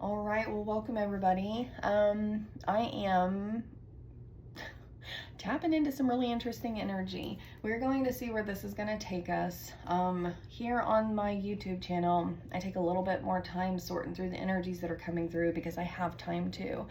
All right, well, welcome everybody. I am tapping into some really interesting energy. We're going to see where this is going to take us. Here on my YouTube channel, I take a little bit more time sorting through the energies that are coming through because I have time to.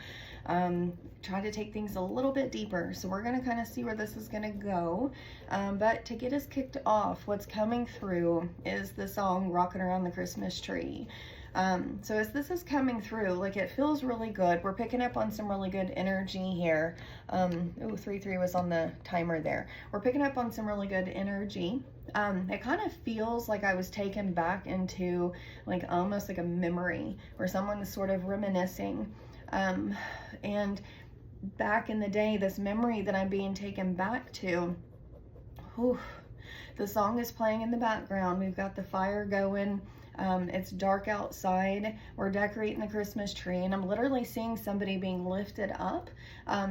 Try to take things a little bit deeper. So we're going to kind of see where this is going to go. But to get us kicked off, what's coming through is the song Rockin' Around the Christmas Tree. So as this is coming through, like, it feels really good. We're picking up on some really good energy here. 3-3 was on the timer there. We're picking up on some really good energy. It kind of feels like I was taken back into like almost like a memory where someone is sort of reminiscing. And back in the day, this memory that I'm being taken back to, the song is playing in the background. We've got the fire going. It's dark outside. We're decorating the Christmas tree, and I'm literally seeing somebody being lifted up,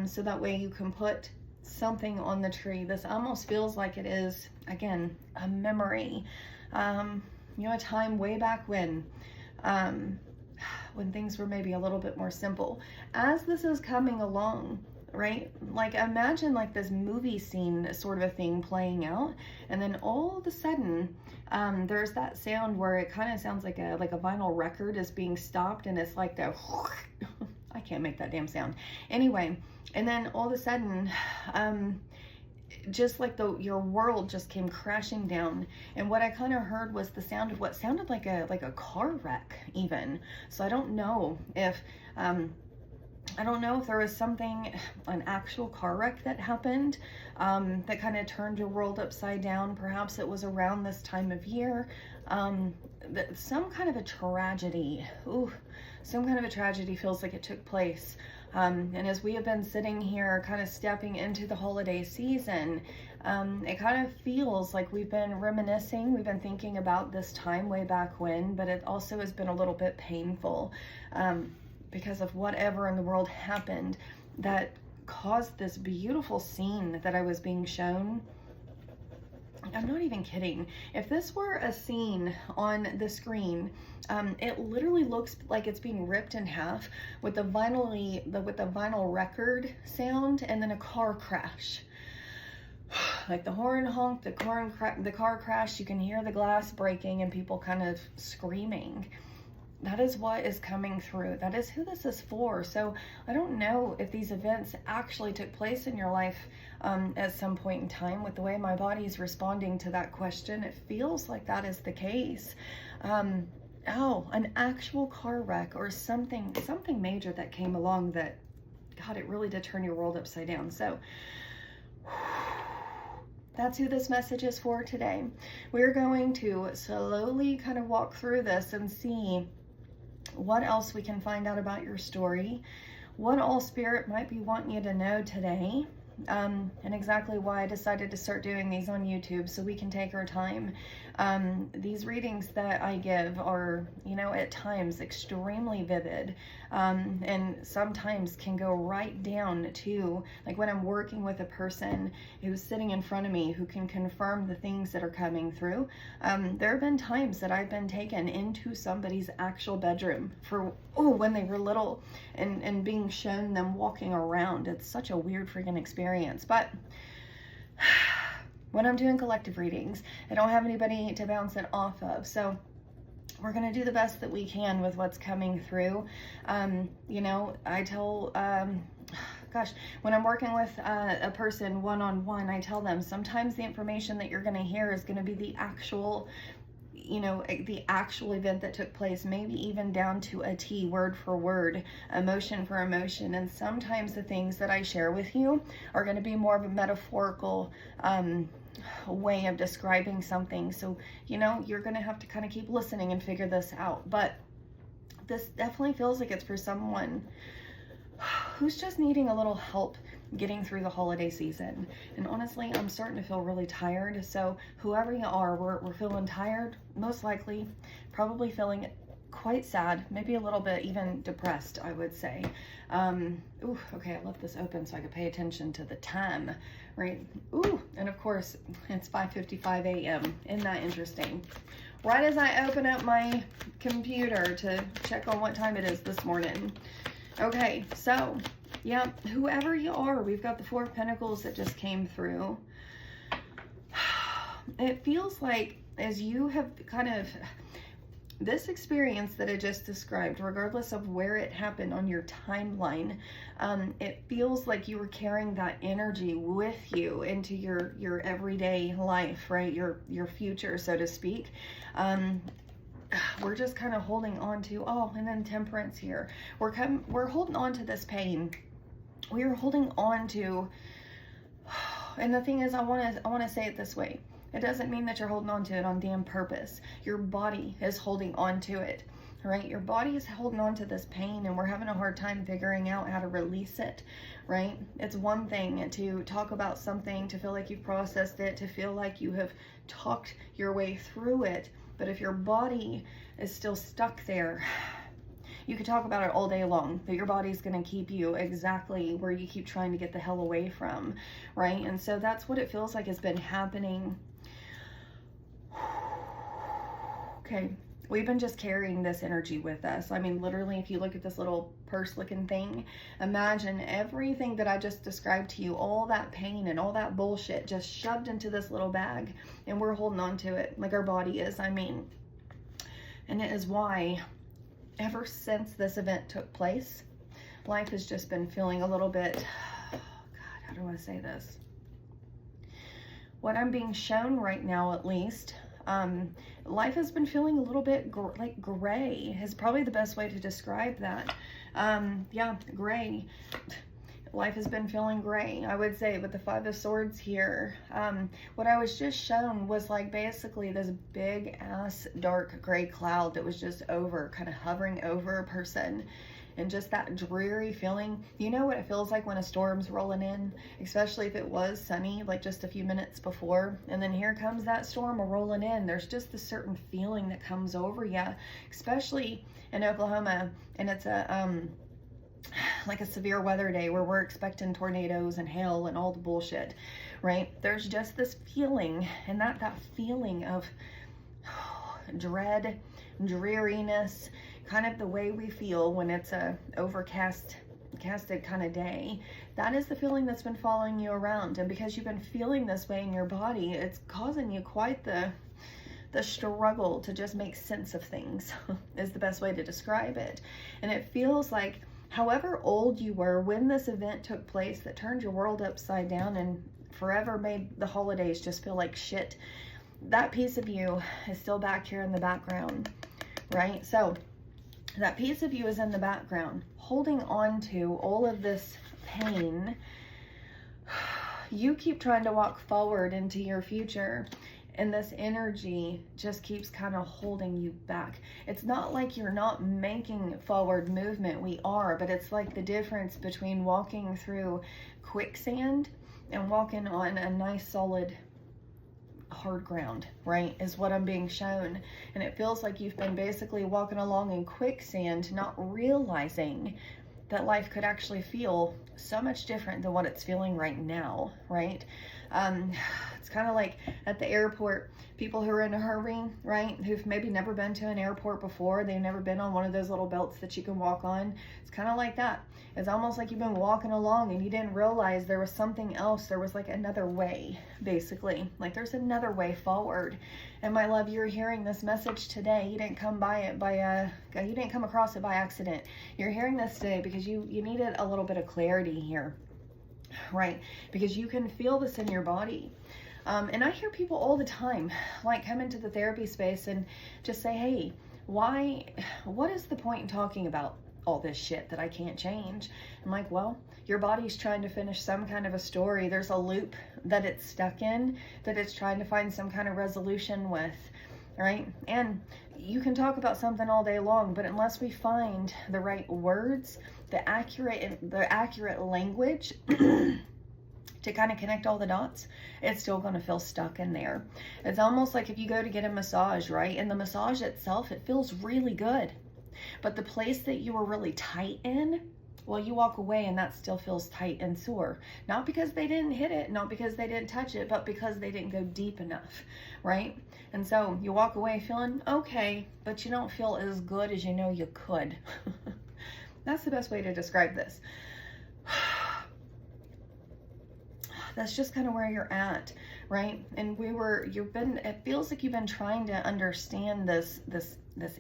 so that way you can put something on the tree. This almost feels like it is, again, a memory. A time way back when things were maybe a little bit more simple. As this is coming along, right? Like, imagine like this movie scene sort of a thing playing out, and then all of a sudden, there's that sound where it kind of sounds like a vinyl record is being stopped, and it's like the I can't make that damn sound. Anyway, and then all of a sudden, just like your world just came crashing down, and what I kind of heard was the sound of what sounded like a car wreck even. So I don't know if there was an actual car wreck that happened that kind of turned your world upside down. Perhaps it was around this time of year. Some kind of a tragedy. Some kind of a tragedy feels like it took place. And as we have been sitting here kind of stepping into the holiday season, it kind of feels like we've been reminiscing. We've been thinking about this time way back when, but it also has been a little bit painful. Because of whatever in the world happened that caused this beautiful scene that I was being shown. I'm not even kidding. If this were a scene on the screen, it literally looks like it's being ripped in half with the vinyl record sound, and then a car crash. Like the horn honk, the car crash, you can hear the glass breaking and people kind of screaming. That is what is coming through. That is who this is for. So I don't know if these events actually took place in your life at some point in time. With the way my body is responding to that question, it feels like that is the case. An actual car wreck or something major that came along that, God, it really did turn your world upside down. So that's who this message is for today. We're going to slowly kind of walk through this and see what else we can find out about your story, what all Spirit might be wanting you to know today, and exactly why I decided to start doing these on YouTube, so we can take our time. These readings that I give are, at times extremely vivid, and sometimes can go right down to, like, when I'm working with a person who's sitting in front of me who can confirm the things that are coming through. There have been times that I've been taken into somebody's actual bedroom for when they were little, and being shown them walking around. It's such a weird freaking experience. But when I'm doing collective readings, I don't have anybody to bounce it off of. So we're going to do the best that we can with what's coming through. I tell, when I'm working with a person one-on-one, I tell them sometimes the information that you're going to hear is going to be the actual event that took place, maybe even down to a T, word for word, emotion for emotion. And sometimes the things that I share with you are going to be more of a metaphorical way of describing something. So, you're going to have to kind of keep listening and figure this out. But this definitely feels like it's for someone who's just needing a little help getting through the holiday season. And honestly, I'm starting to feel really tired. So whoever you are, we're feeling tired, most likely, probably feeling quite sad, maybe a little bit even depressed, I would say. Okay, I left this open so I could pay attention to the time, right? And of course, it's 5:55 a.m. Isn't that interesting? right as I open up my computer to check on what time it is this morning. Okay, so, yeah, whoever you are, we've got the Four of Pentacles that just came through. It feels like as you have kind of, this experience that I just described, regardless of where it happened on your timeline, it feels like you were carrying that energy with you into your everyday life, right? Your future, so to speak. We're just kind of holding on to, oh, and then Temperance here. We're holding on to this pain. We are holding on to, and the thing is, I want to say it this way. It doesn't mean that you're holding on to it on damn purpose. Your body is holding on to it, right? Your body is holding on to this pain, and we're having a hard time figuring out how to release it, right? It's one thing to talk about something, to feel like you've processed it, to feel like you have talked your way through it. But if your body is still stuck there, you could talk about it all day long, but your body's going to keep you exactly where you keep trying to get the hell away from, right? And so that's what it feels like has been happening. Okay, we've been just carrying this energy with us. I mean, literally, if you look at this little purse-looking thing, imagine everything that I just described to you, all that pain and all that bullshit just shoved into this little bag, and we're holding on to it like our body is, I mean. And it is why, ever since this event took place, life has just been feeling a little bit, oh God, how do I say this? What I'm being shown right now, at least, life has been feeling a little bit like gray is probably the best way to describe that. Yeah, gray. Life has been feeling gray, I would say, with the Five of Swords here. What I was just shown was like basically this big ass dark gray cloud that was just kind of hovering over a person. And just that dreary feeling. You know what it feels like when a storm's rolling in, especially if it was sunny like just a few minutes before, and then here comes that storm rolling in. There's just a certain feeling that comes over you, especially in Oklahoma, and it's like a severe weather day where we're expecting tornadoes and hail and all the bullshit, right? There's just this feeling, and that feeling of dread, dreariness, kind of the way we feel when it's a overcasted kind of day. That is the feeling that's been following you around. And because you've been feeling this way in your body, it's causing you quite the struggle to just make sense of things is the best way to describe it. And it feels like however old you were when this event took place that turned your world upside down and forever made the holidays just feel like shit, that piece of you is still back here in the background, right? So that piece of you is in the background, holding on to all of this pain. You keep trying to walk forward into your future, and this energy just keeps kind of holding you back. It's not like you're not making forward movement. We are, but it's like the difference between walking through quicksand and walking on a nice solid hard ground, right, is what I'm being shown. And it feels like you've been basically walking along in quicksand, not realizing that life could actually feel so much different than what it's feeling right now, right? It's kind of like at the airport, people who are in a hurry, right, who've maybe never been to an airport before, they've never been on one of those little belts that you can walk on. It's kind of like that. It's almost like you've been walking along and you didn't realize there was something else. There was like another way, basically. Like there's another way forward. And my love, you're hearing this message today. You didn't come you didn't come across it by accident. You're hearing this today because you needed a little bit of clarity here, right? Because you can feel this in your body. And I hear people all the time, like come into the therapy space and just say, hey, what is the point in talking about all this shit that I can't change? I'm like, well, your body's trying to finish some kind of a story. There's a loop that it's stuck in, that it's trying to find some kind of resolution with, right? And you can talk about something all day long, but unless we find the right words, the accurate language to kind of connect all the dots, it's still going to feel stuck in there. It's almost like if you go to get a massage, right? And the massage itself, it feels really good. But the place that you were really tight in, Well, you walk away and that still feels tight and sore. Not because they didn't hit it, not because they didn't touch it, but because they didn't go deep enough, right? And so you walk away feeling okay, but you don't feel as good as you know you could. That's the best way to describe this. That's just kind of where you're at, right? And it feels like you've been trying to understand this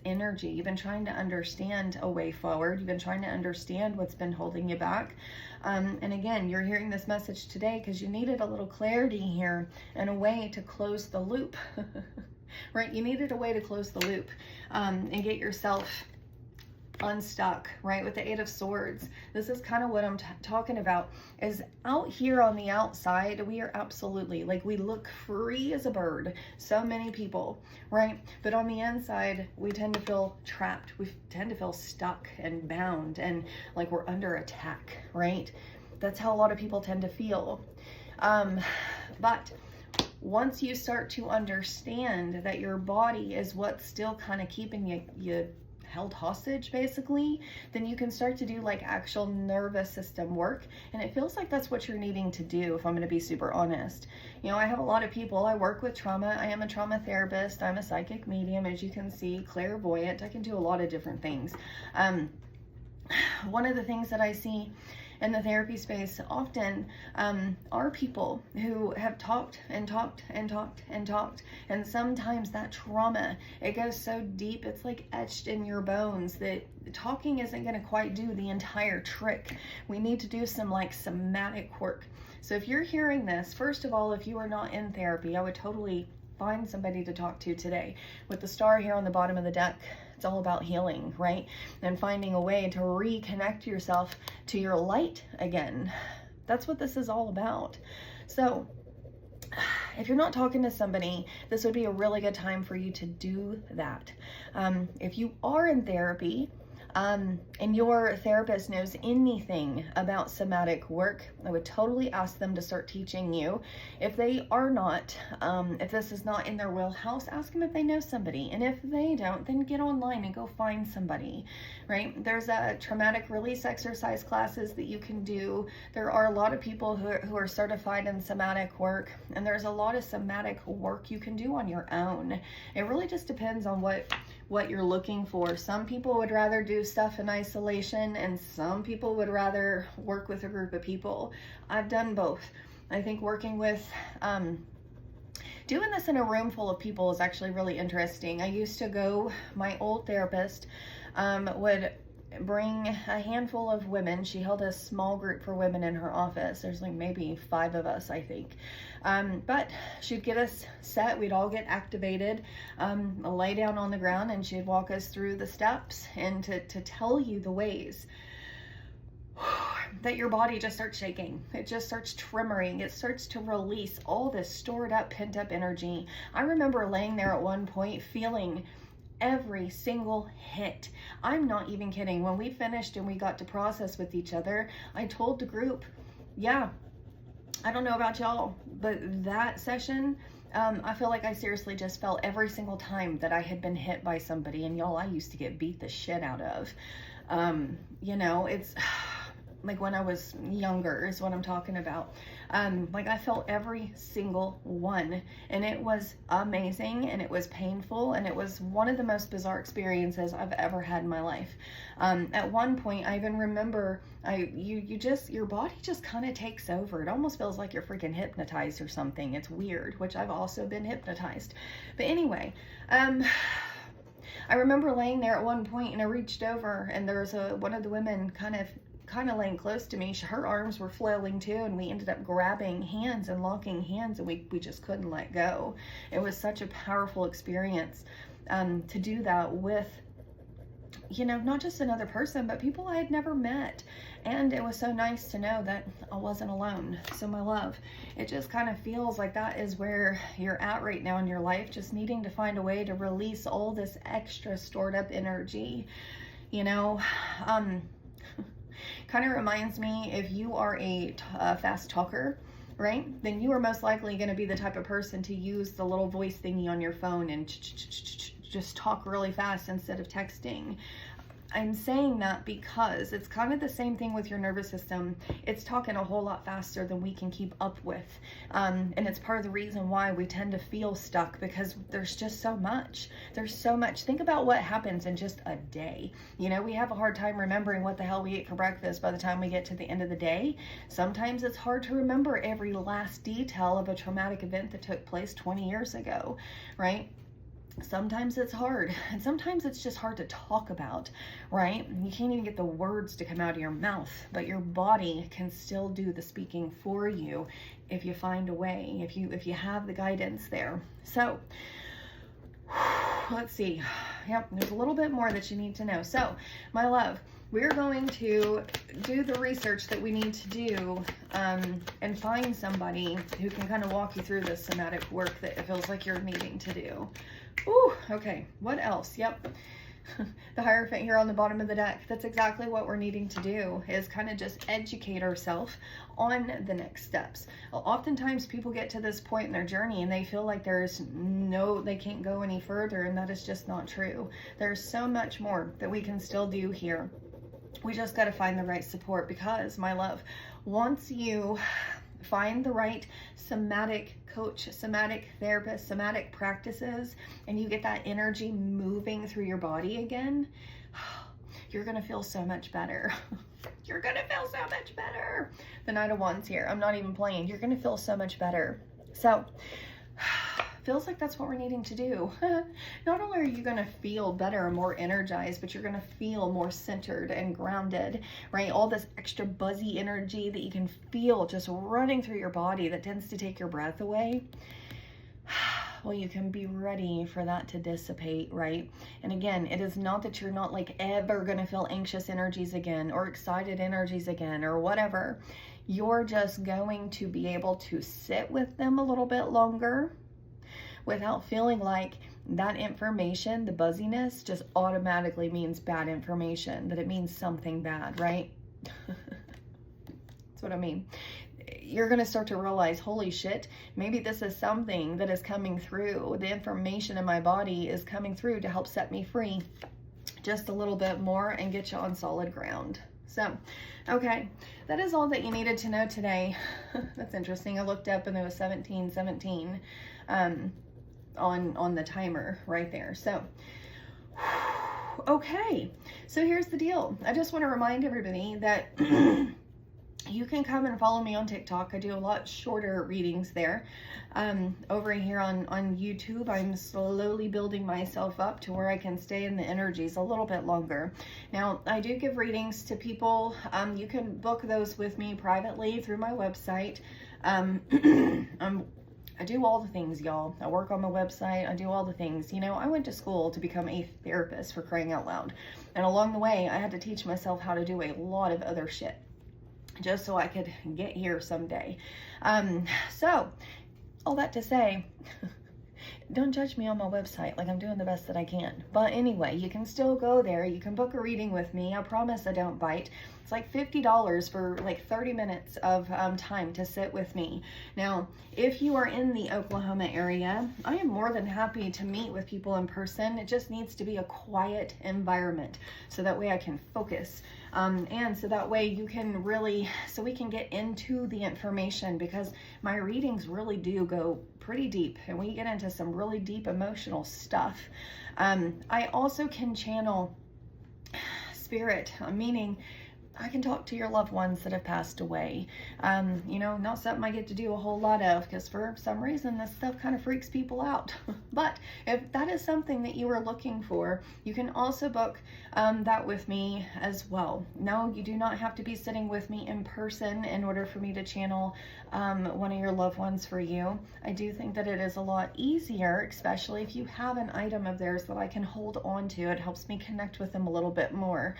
energy. You've been trying to understand a way forward. You've been trying to understand what's been holding you back. And again, you're hearing this message today because you needed a little clarity here and a way to close the loop, right? You needed a way to close the loop and get yourself unstuck, right? With the Eight of Swords, this is kind of what I'm talking about. Is out here on the outside, we are absolutely, like, we look free as a bird, so many people, right? But on the inside, we tend to feel trapped. We tend to feel stuck and bound and like we're under attack, right? That's how a lot of people tend to feel. But once you start to understand that your body is what's still kind of keeping you held hostage, basically, then you can start to do like actual nervous system work. And it feels like that's what you're needing to do, if I'm going to be super honest. You know, I have a lot of people, I work with trauma. I am a trauma therapist. I'm a psychic medium, as you can see, clairvoyant. I can do a lot of different things. One of the things that I see in the therapy space often are people who have talked and talked and talked and talked, and sometimes that trauma, it goes so deep, it's like etched in your bones that talking isn't going to quite do the entire trick. We need to do some like somatic work. So if you're hearing this, first of all, if you are not in therapy, I would totally find somebody to talk to today. With the star here on the bottom of the deck, it's all about healing, right? And finding a way to reconnect yourself to your light again. That's what this is all about. So if you're not talking to somebody, this would be a really good time for you to do that. If you are in therapy, and your therapist knows anything about somatic work, I would totally ask them to start teaching you. If they are not, if this is not in their wheelhouse, ask them if they know somebody. And if they don't, then get online and go find somebody, right? There's a traumatic release exercise classes that you can do. There are a lot of people who are certified in somatic work, and there's a lot of somatic work you can do on your own. It really just depends on what you're looking for. Some people would rather do stuff in isolation, and some people would rather work with a group of people. I've done both. I think working with, doing this in a room full of people is actually really interesting. I used to go, my old therapist would bring a handful of women. She held a small group for women in her office. There's like maybe 5 of us, I think. But she'd get us set. We'd all get activated, lay down on the ground, and she'd walk us through the steps and to tell you the ways that your body just starts shaking. It just starts tremoring. It starts to release all this stored up, pent up energy. I remember laying there at one point feeling every single hit. I'm not even kidding. When we finished and we got to process with each other, I told the group, yeah, I don't know about y'all, but that session, I feel like I seriously just felt every single time that I had been hit by somebody. And y'all, I used to get beat the shit out of. You know, it's like when I was younger is what I'm talking about. Like I felt every single one, and it was amazing, and it was painful, and it was one of the most bizarre experiences I've ever had in my life. At one point, I even remember your body just kind of takes over. It almost feels like you're freaking hypnotized or something. It's weird, which I've also been hypnotized. But anyway, I remember laying there at one point, and I reached over, and there was one of the women kind of laying close to me. Her arms were flailing too, and we ended up grabbing hands and locking hands, and we just couldn't let go. It was such a powerful experience to do that with, you know, not just another person, but people I had never met. And it was so nice to know that I wasn't alone. So my love, it just kind of feels like that is where you're at right now in your life, just needing to find a way to release all this extra stored up energy, you know. Kind of reminds me, if you are a fast talker, right, then you are most likely going to be the type of person to use the little voice thingy on your phone and just talk really fast instead of texting. I'm saying that because it's kind of the same thing with your nervous system. It's talking a whole lot faster than we can keep up with. And it's part of the reason why we tend to feel stuck, because there's just so much. There's so much. Think about what happens in just a day. You know, we have a hard time remembering what the hell we ate for breakfast by the time we get to the end of the day. Sometimes it's hard to remember every last detail of a traumatic event that took place 20 years ago, right? Sometimes it's hard, and sometimes it's just hard to talk about, right? You can't even get the words to come out of your mouth, but your body can still do the speaking for you if you find a way, if you have the guidance there. So let's see. Yep, there's a little bit more that you need to know. So, my love, we're going to do the research that we need to do and find somebody who can kind of walk you through this somatic work that it feels like you're needing to do. Ooh, okay, what else? Yep, the Hierophant here on the bottom of the deck. That's exactly what we're needing to do, is kind of just educate ourselves on the next steps. Oftentimes people get to this point in their journey and they feel like they can't go any further, and that is just not true. There's so much more that we can still do here. We just got to find the right support, because, my love, once you find the right somatic coach, somatic therapist, somatic practices, and you get that energy moving through your body again, you're going to feel so much better. You're going to feel so much better. The Knight of Wands here. I'm not even playing. You're going to feel so much better. So, feels like that's what we're needing to do. Not only are you going to feel better and more energized, but you're going to feel more centered and grounded, right? All this extra buzzy energy that you can feel just running through your body that tends to take your breath away. Well, you can be ready for that to dissipate, right? And again, it is not that you're not like ever going to feel anxious energies again or excited energies again or whatever. You're just going to be able to sit with them a little bit longer without feeling like that information, the buzziness, just automatically means bad information, that it means something bad, right? That's what I mean. You're going to start to realize, holy shit, maybe this is something that is coming through. The information in my body is coming through to help set me free just a little bit more and get you on solid ground. So, okay, that is all that you needed to know today. That's interesting. I looked up and there was 1717 on the timer right there. So, okay, so here's the deal. I just want to remind everybody that you can come and follow me on TikTok. I do a lot shorter readings there. Over here on YouTube, I'm slowly building myself up to where I can stay in the energies a little bit longer. Now, I do give readings to people. You can book those with me privately through my website. I do all the things, y'all. I work on my website. I do all the things. You know, I went to school to become a therapist, for crying out loud. And along the way, I had to teach myself how to do a lot of other shit, just so I could get here someday. So, all that to say, don't judge me on my website. Like, I'm doing the best that I can. But anyway, you can still go there. You can book a reading with me. I promise I don't bite. It's like $50 for like 30 minutes of time to sit with me. Now, if you are in the Oklahoma area, I am more than happy to meet with people in person. It just needs to be a quiet environment, so that way I can focus. And so that way you can really, so we can get into the information, because my readings really do go pretty deep, and we get into some really deep emotional stuff. I also can channel spirit, meaning I can talk to your loved ones that have passed away. You know, not something I get to do a whole lot of, because for some reason this stuff kind of freaks people out. But if that is something that you are looking for, you can also book that with me as well. No, you do not have to be sitting with me in person in order for me to channel one of your loved ones for you. I do think that it is a lot easier, especially if you have an item of theirs that I can hold on to. It helps me connect with them a little bit more.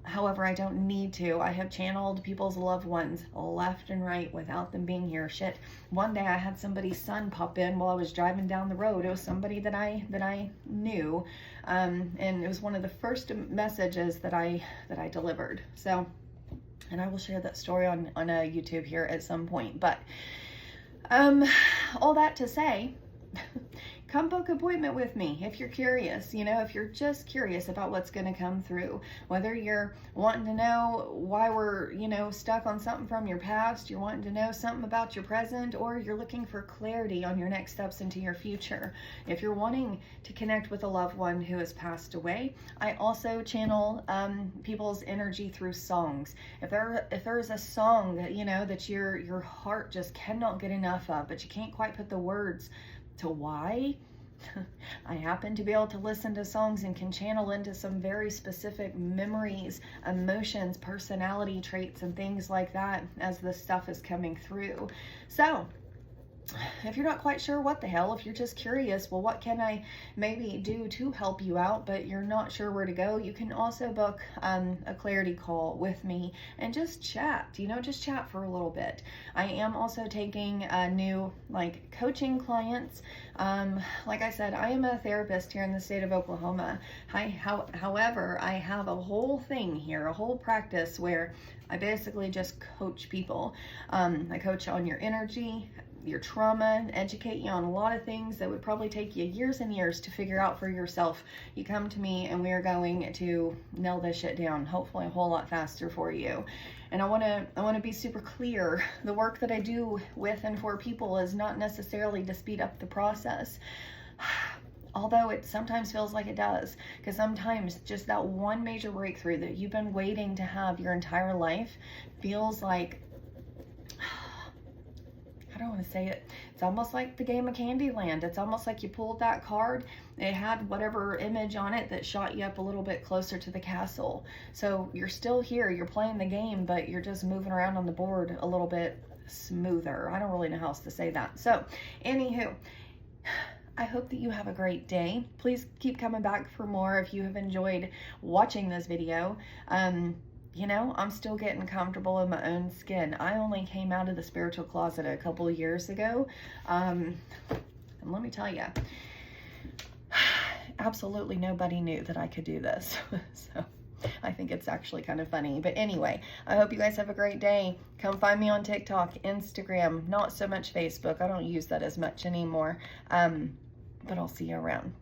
However, I don't need to. I have channeled people's loved ones left and right without them being here. Shit. One day I had somebody's son pop in while I was driving down the road. It was somebody that I knew, and it was one of the first messages that I delivered. So, and I will share that story on YouTube here at some point. But all that to say, come book an appointment with me if you're curious. You know, if you're just curious about what's going to come through, whether you're wanting to know why we're, you know, stuck on something from your past, you're wanting to know something about your present, or you're looking for clarity on your next steps into your future. If you're wanting to connect with a loved one who has passed away, I also channel people's energy through songs. If there is a song that, you know, that your heart just cannot get enough of, but you can't quite put the words to why, I happen to be able to listen to songs and can channel into some very specific memories, emotions, personality traits, and things like that as this stuff is coming through. So if you're not quite sure what the hell, if you're just curious, well, what can I maybe do to help you out, but you're not sure where to go, you can also book a clarity call with me and just chat, you know, just chat for a little bit. I am also taking new coaching clients. Like I said, I am a therapist here in the state of Oklahoma. However, I have a whole thing here, a whole practice where I basically just coach people. I coach on your energy, your trauma, educate you on a lot of things that would probably take you years and years to figure out for yourself. You come to me and we are going to nail this shit down, hopefully a whole lot faster for you. And I want to be super clear. The work that I do with and for people is not necessarily to speed up the process. Although it sometimes feels like it does, because sometimes just that one major breakthrough that you've been waiting to have your entire life feels like, I don't want to say it, it's almost like the game of Candyland. It's almost like you pulled that card, it had whatever image on it that shot you up a little bit closer to the castle. So you're still here, you're playing the game, but you're just moving around on the board a little bit smoother. I don't really know how else to say that. So anywho, I hope that you have a great day. Please keep coming back for more if you have enjoyed watching this video. You know, I'm still getting comfortable in my own skin. I only came out of the spiritual closet a couple of years ago. And let me tell you, absolutely nobody knew that I could do this. So I think it's actually kind of funny. But anyway, I hope you guys have a great day. Come find me on TikTok, Instagram, not so much Facebook. I don't use that as much anymore. But I'll see you around.